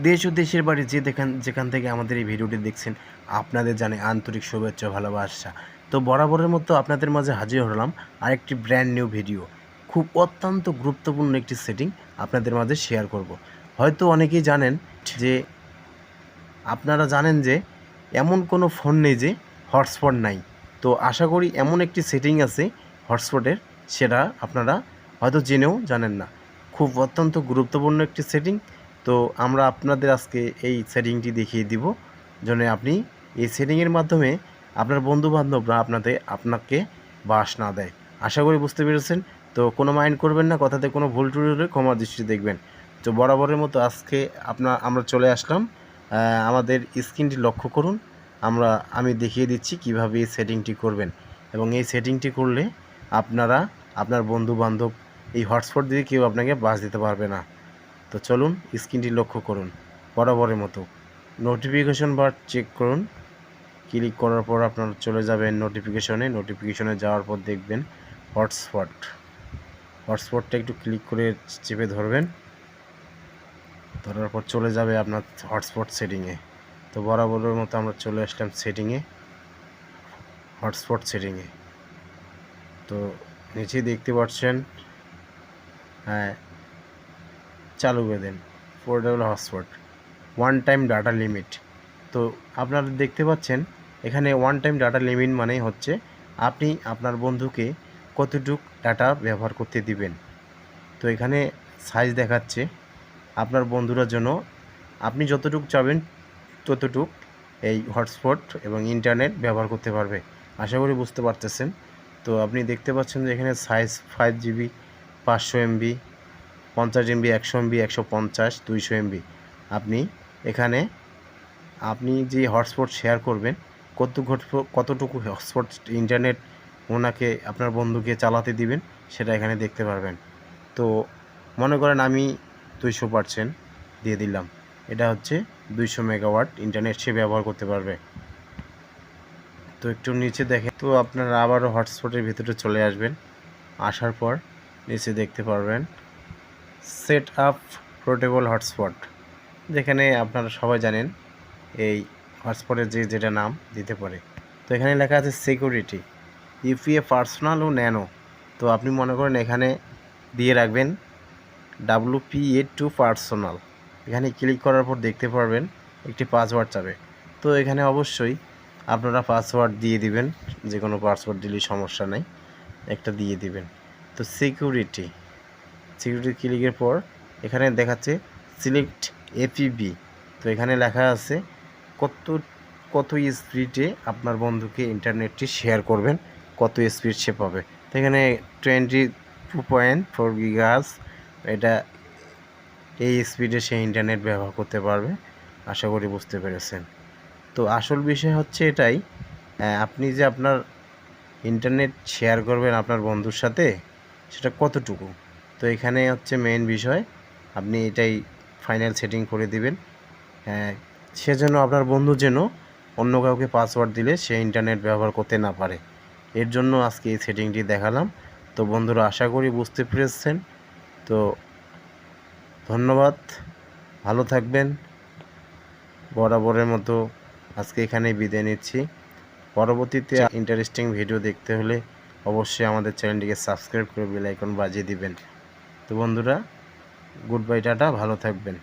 দেশ ও দেশের বাইরে যেখান থেকে আমাদের এই ভিডিওটি দেখছেন, আপনাদের জানাই আন্তরিক শুভেচ্ছা ও ভালোবাসা। তো বরাবরের মতো আপনাদের মাঝে হাজির হলাম আরেকটি ব্র্যান্ড নিউ ভিডিও। খুব অত্যন্ত গুরুত্বপূর্ণ একটি সেটিং আপনাদের মাঝে শেয়ার করব। হয়তো অনেকেই জানেন যে আপনারা জানেন যে এমন কোনো ফোন নেই যে হটস্পট নাই। তো আশা করি এমন একটি সেটিং আছে হটস্পটের, সেটা আপনারা হয়তো জেনেও জানেন না। খুব অত্যন্ত গুরুত্বপূর্ণ একটি সেটিং। তো আমরা আপনাদের আজকে এই সেটিংটি দেখিয়ে দিব, যেন আপনি এই সেটিংয়ের মাধ্যমে আপনার বন্ধুবান্ধবরা আপনাকে বাস না দেয়। আশা করি বুঝতে পেরেছেন। তো কোনো মাইন্ড করবেন না, কথাতে কোনো ভুল টুল হলে ক্ষমা দৃষ্টি দেখবেন। তো বরাবরের মতো আজকে আমরা চলে আসলাম। আমাদের স্ক্রিনটি লক্ষ্য করুন। আমি দেখিয়ে দিচ্ছি কিভাবে এই সেটিংটি করবেন, এবং এই সেটিংটি করলে আপনার বন্ধুবান্ধব এই হটস্পট দিয়ে কেউ আপনাকে বাস দিতে পারবে না। তো চলুন স্ক্রিনটি লক্ষ্য করুন। বরাবরের মতো নোটিফিকেশন বার চেক করুন। ক্লিক করার পর আপনারা চলে যাবেন নোটিফিকেশনে যাওয়ার পর দেখবেন হটস্পটটা একটু ক্লিক করে চেপে ধরবেন। ধরার পর চলে যাবে আপনার হটস্পট সেটিংয়ে। তো বরাবরের মতো আমরা চলে আসলাম হটস্পট সেটিংয়ে। তো নিচে দেখতে পাচ্ছেন, হ্যাঁ, চালু করে দেন portable hotspot, one time data limit. তো আপনারা দেখতে পাচ্ছেন এখানে ওয়ান টাইম ডাটা লিমিট মানে হচ্ছে আপনি আপনার বন্ধুকে কতটুক ডাটা ব্যবহার করতে দিবেন। তো এখানে সাইজ দেখাচ্ছে আপনার বন্ধুরার জন্য আপনি যতটুক চাবেন ততটুক এই হটস্পট এবং ইন্টারনেট ব্যবহার করতে পারবে। আশা করি বুঝতে পারতেছেন। তো আপনি দেখতে পাচ্ছেন যে এখানে size 5 GB, 500 MB, 50 MB, 100 MB, 150, 200 MB। এখানে আপনি যে হটস্পট শেয়ার করবেন, কতটুকু হটস্পট ইন্টারনেট আপনার বন্ধুকে চালাতে দিবেন, সেটা এখানে দেখতে পারবেন। তো মনে করেন আমি 200% দিয়ে দিলাম, এটা হচ্ছে 200 মেগাওয়াট ইন্টারনেট সে ব্যবহার করতে পারবে। তো একটু নিচে দেখেন, তো আপনারা আবারও হটস্পটের ভিতরে চলে আসবেন। আসার পর নিচে দেখতে পারবেন সেট আপ পোর্টেবল হটস্পট, যেখানে আপনারা সবাই জানেন এই হটস্পটের যেটা নাম দিতে পারে। তো এখানে লেখা আছে সিকিউরিটি, ইউপিএ পার্সোনাল ও ন্যানো। তো আপনি মনে করেন এখানে দিয়ে রাখবেন WPA2 পার্সোনাল। এখানে ক্লিক করার পর দেখতে পারবেন একটি পাসওয়ার্ড চাবে। তো এখানে অবশ্যই আপনারা পাসওয়ার্ড দিয়ে দিবেন, যে কোনো পাসওয়ার্ড দিলে সমস্যা নেই, একটা দিয়ে দিবেন। তো সিকিউরিটি ক্লিকের পর এখানে দেখাচ্ছে সিলেক্ট এপিবি। তো এখানে লেখা আছে কত স্পিডে আপনার বন্ধুকে ইন্টারনেটটি শেয়ার করবেন, কত স্পিড সে পাবে। তো এখানে 22.4 GHz, এটা এই স্পিডে সে ইন্টারনেট ব্যবহার করতে পারবে। আশা করি বুঝতে পেরেছেন। তো আসল বিষয় হচ্ছে এটাই, আপনি যে আপনার ইন্টারনেট শেয়ার করবেন আপনার বন্ধুর সাথে, সেটা কতটুকু। তো এখানে হচ্ছে মেইন বিষয়, আপনি এটাই ফাইনাল সেটিং করে দিবেন। সেজন্য আপনার বন্ধু যেন অন্য কাউকে পাসওয়ার্ড দিলে সে ইন্টারনেট ব্যবহার করতে না পারে, এর জন্য আজকে এই সেটিংটি দেখালাম। তো বন্ধুরা আশা করি বুঝতে পেরেছেন। তো ধন্যবাদ, ভালো থাকবেন। বরাবরের মতো আজকে এখানেই বিদায় নিচ্ছি। পরবর্তীতে ইন্টারেস্টিং ভিডিও দেখতে হলে অবশ্যই আমাদের চ্যানেলটিকে সাবস্ক্রাইব করে বেল আইকন বাজিয়ে দিবেন। তো বন্ধুরা, গুড বাই, টাটা, ভালো থাকবেন।